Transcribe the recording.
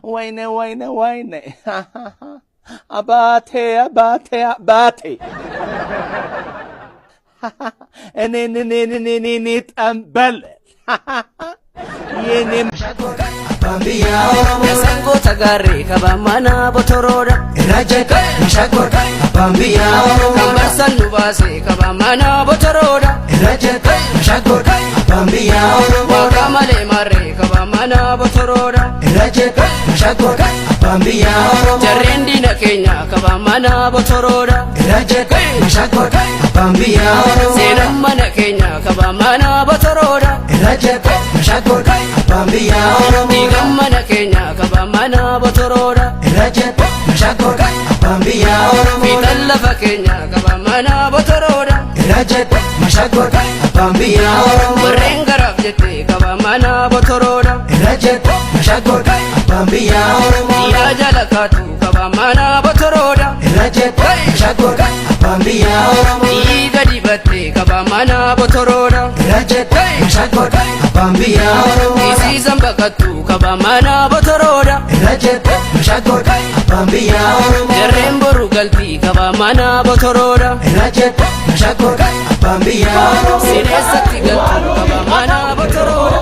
Wayne, wayne, wayne. Abate, abate, abate. Ni tambal. Yeni Bambiya Oromo Sango Tagari Kabamana Botoroda Rajaka Mashakota Bambiya Oromo Kambarsan Nubase Kabamana Botoroda Rajaka Mashakota Bambiya Oromo Wakamale Mare Kabamana Botoroda Rajaka Mashakota Bambiya Oromo Jarendi na Kenya Kabamana Botoroda Rajaka Mashakota Bambiya Oromo Senamma na Kenya Kabamana Botoroda Rajaka Mashakota Bambiya Oromo Gamana Kenya Kabamana Botoroda Rajaka Mashakota Bambiya Oromo Mitalafa Kenya Kabamana Botoroda Rajaka Mashakota Bambiya Oromo Rengaraf Jete Kabamana Botoroda Rajaka Mashakota Bambiya Oromo Ira Jalakatu Kabamana Botoroda Rajaka Mashakota Bambiya Oromo Iga Dibate Kabamana Botoroda Rajaka Mashakota Bambiya Oromo Isi Zambakatu Kabamana Botoroda Rajaka Mashakota Bambiya Oromo Jeremboru Galti Kabamana Botoroda Rajaka Mashakota Bambiya Oromo Siresa Tigal Kabamana Botoroda